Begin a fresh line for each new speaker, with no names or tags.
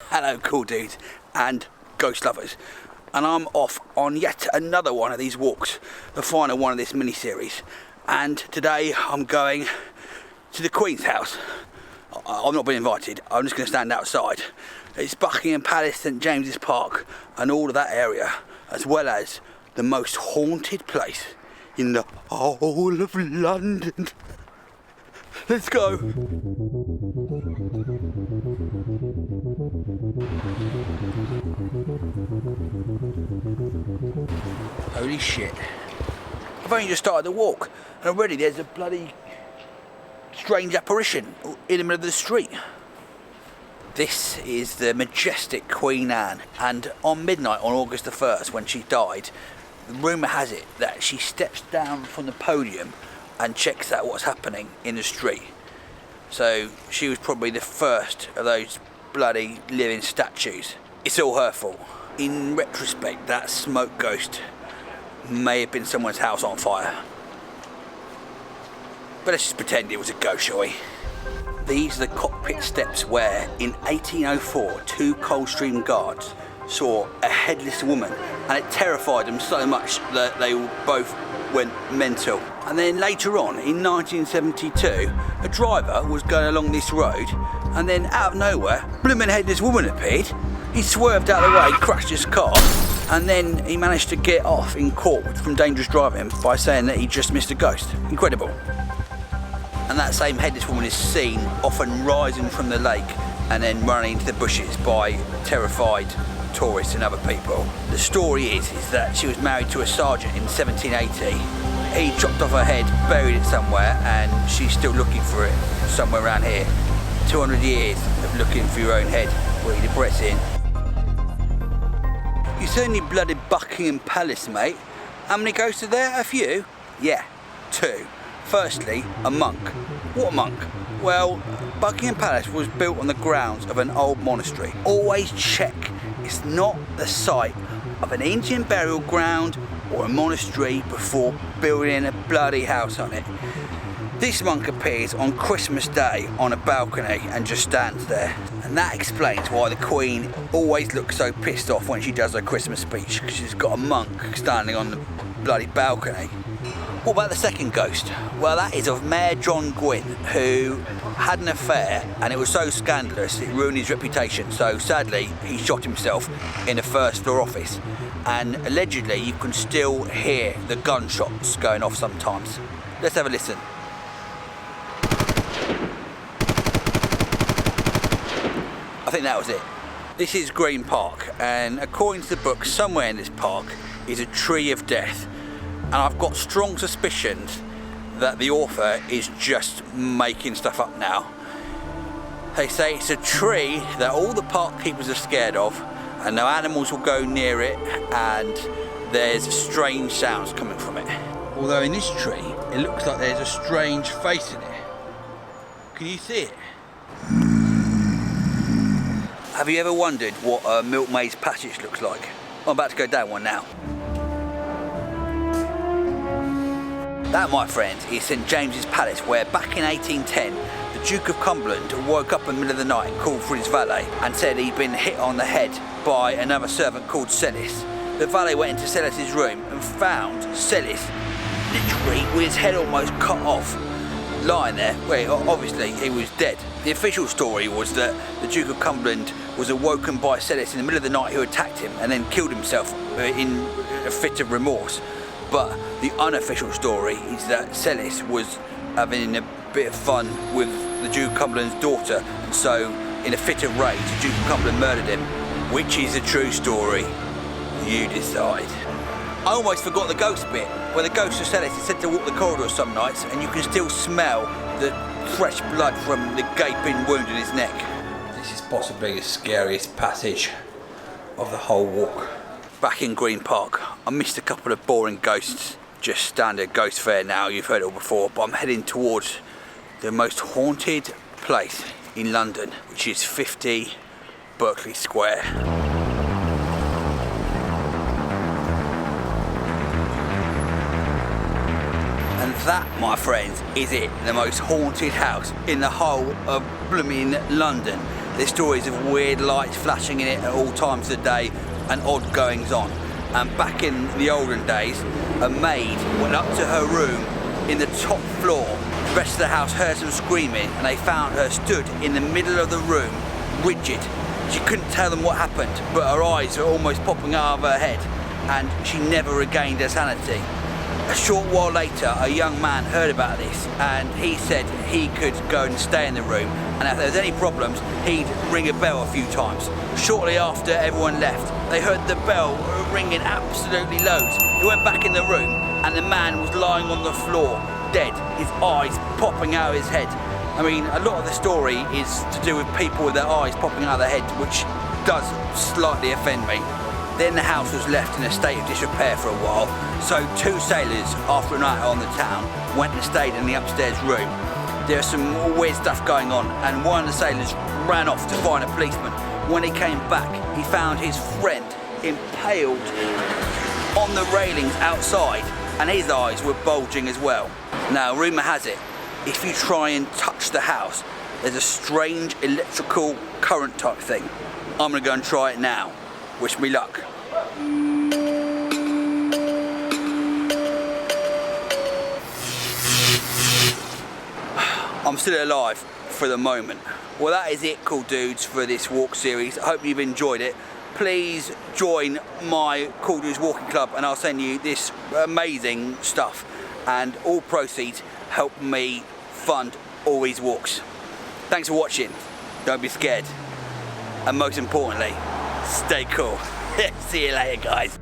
Hello cool dudes and ghost lovers, and I'm off on yet another one of these walks, the final one of this mini-series, and today I'm going to the Queen's house. I've not been invited, I'm just going to stand outside. It's Buckingham Palace, St James's Park and all of that area, as well as the most haunted place in the whole of London. Let's go. Holy shit. I've only just started the walk and already there's a bloody strange apparition in the middle of the street. This is the majestic Queen Anne, and on midnight on August the 1st when she died, rumour has it that she steps down from the podium and checks out what's happening in the street. So she was probably the first of those bloody living statues. It's all her fault. In retrospect, that smoke ghost may have been someone's house on fire. But let's just pretend it was a ghost, shall we? These are the cockpit steps where, in 1804, two Coldstream guards saw a headless woman, and it terrified them so much that they both went mental. And then later on, in 1972, a driver was going along this road, and then out of nowhere, blooming headless woman appeared. He swerved out of the way, crashed his car, and then he managed to get off in court from dangerous driving by saying that he just missed a ghost. Incredible. And that same headless woman is seen often rising from the lake and then running into the bushes by terrified tourists and other people. The story is that she was married to a sergeant in 1780. He chopped off her head, buried it somewhere, and she's still looking for it somewhere around here. 200 years of looking for your own head, really depressing. You certainly blooded Buckingham Palace, mate. How many ghosts are there? A few? Yeah, two. Firstly, a monk. What monk? Well, Buckingham Palace was built on the grounds of an old monastery. Always check it's not the site of an Indian burial ground or a monastery before building a bloody house on it. This monk appears on Christmas Day on a balcony and just stands there. And that explains why the Queen always looks so pissed off when she does her Christmas speech, because she's got a monk standing on the bloody balcony. What about the second ghost? Well, that is of Mayor John Gwynn, who had an affair, and it was so scandalous it ruined his reputation. So sadly, he shot himself in a first floor office, and allegedly you can still hear the gunshots going off sometimes. Let's have a listen. I think that was it. This is Green Park, and according to the book, somewhere in this park is a tree of death. And I've got strong suspicions that the author is just making stuff up now. They say it's a tree that all the park keepers are scared of, and no animals will go near it, and there's strange sounds coming from it. Although in this tree, it looks like there's a strange face in it. Can you see it? Have you ever wondered what a milkmaid's passage looks like? I'm about to go down one now. That, my friends, is St James's Palace, where back in 1810, the Duke of Cumberland woke up in the middle of the night and called for his valet and said he'd been hit on the head by another servant called Celis. The valet went into Celis's room and found Celis literally with his head almost cut off, lying there, where obviously he was dead. The official story was that the Duke of Cumberland was awoken by Celis in the middle of the night, who attacked him and then killed himself in a fit of remorse. But the unofficial story is that Celis was having a bit of fun with the Duke of Cumberland's daughter, and so in a fit of rage the Duke of Cumberland murdered him. Which is a true story? You decide. I almost forgot the ghost bit, where the ghost of Celis is said to walk the corridors some nights and you can still smell the fresh blood from the gaping wound in his neck. This is possibly the scariest passage of the whole walk. Back in Green Park, I missed a couple of boring ghosts, just standard ghost fare now, you've heard it all before, but I'm heading towards the most haunted place in London, which is 50 Berkeley Square. And that, my friends, is it, the most haunted house in the whole of blooming London. There's stories of weird lights flashing in it at all times of the day and odd goings on. And back in the olden days, a maid went up to her room in the top floor. The rest of the house heard some screaming and they found her stood in the middle of the room, rigid. She couldn't tell them what happened, but her eyes were almost popping out of her head and she never regained her sanity. A short while later, a young man heard about this and he said he could go and stay in the room, and if there was any problems, he'd ring a bell a few times. Shortly after everyone left, they heard the bell ringing absolutely loads. They went back in the room and the man was lying on the floor, dead, his eyes popping out of his head. I mean, a lot of the story is to do with people with their eyes popping out of their head, which does slightly offend me. Then the house was left in a state of disrepair for a while, so two sailors, after a night on the town, went and stayed in the upstairs room. There was some weird stuff going on, and one of the sailors ran off to find a policeman. When he came back, he found his friend impaled on the railings outside, and his eyes were bulging as well. Now, rumour has it, if you try and touch the house, there's a strange electrical current type thing. I'm going to go and try it now. Wish me luck. I'm still alive for the moment. Well, that is it, cool dudes, for this walk series. I hope you've enjoyed it. Please join my Cool Dudes Walking Club and I'll send you this amazing stuff. And all proceeds help me fund all these walks. Thanks for watching. Don't be scared. And most importantly, stay cool. See you later, guys.